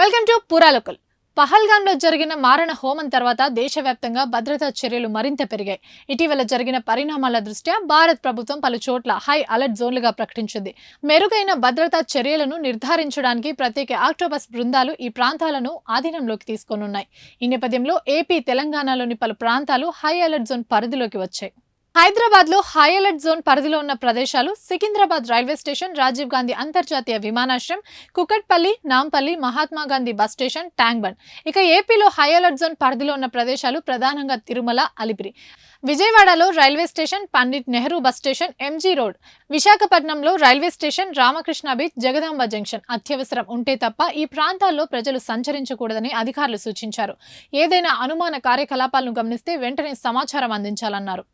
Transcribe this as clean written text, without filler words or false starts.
Welcome to పురాలోకల్. పహల్గాంలో జరిగిన మారణ హోమం తర్వాత దేశవ్యాప్తంగా భద్రతా చర్యలు మరింత పెరిగాయి. ఇటీవల జరిగిన పరిణామాల దృష్ట్యా భారత్ ప్రభుత్వం పలు చోట్ల హై అలర్ట్ జోన్లుగా ప్రకటించింది. మెరుగైన భద్రతా చర్యలను నిర్ధారించడానికి ప్రత్యేక ఆక్టోపస్ బృందాలు ఈ ప్రాంతాలను ఆధీనంలోకి తీసుకోనున్నాయి. ఈ నేపథ్యంలో ఏపీ, తెలంగాణలోని పలు ప్రాంతాలు హై అలర్ట్ జోన్ పరిధిలోకి వచ్చాయి. హైదరాబాద్ లో హై అలర్ట్ జోన్ పరిధిలో ఉన్న ప్రదేశాలు సికింద్రాబాద్ రైల్వే స్టేషన్, రాజీవ్ గాంధీ అంతర్జాతీయ విమానాశ్రయం, Kukatpally, Nampally, Mahatma Gandhi bus station, tank bund. ఇక ఏపీలో హై అలర్ట్ జోన్ పరిధిలో ఉన్న ప్రదేశాలు ప్రధానంగా తిరుమల, అలిపిరి. విజయవాడలో railway station, Pandit Nehru bus station, MG road. విశాఖపట్నంలో railway station, Ramakrishna beach, Jagadamba junction. అత్యవసరం ఉంటే తప్ప ఈ ప్రాంతాల్లో ప్రజలు సంచరించకూడదని అధికారులు సూచించారు. ఏదైనా అనుమాన కార్యకలాపాలను గమనిస్తే వెంటనే సమాచారం అందించాలన్నారు.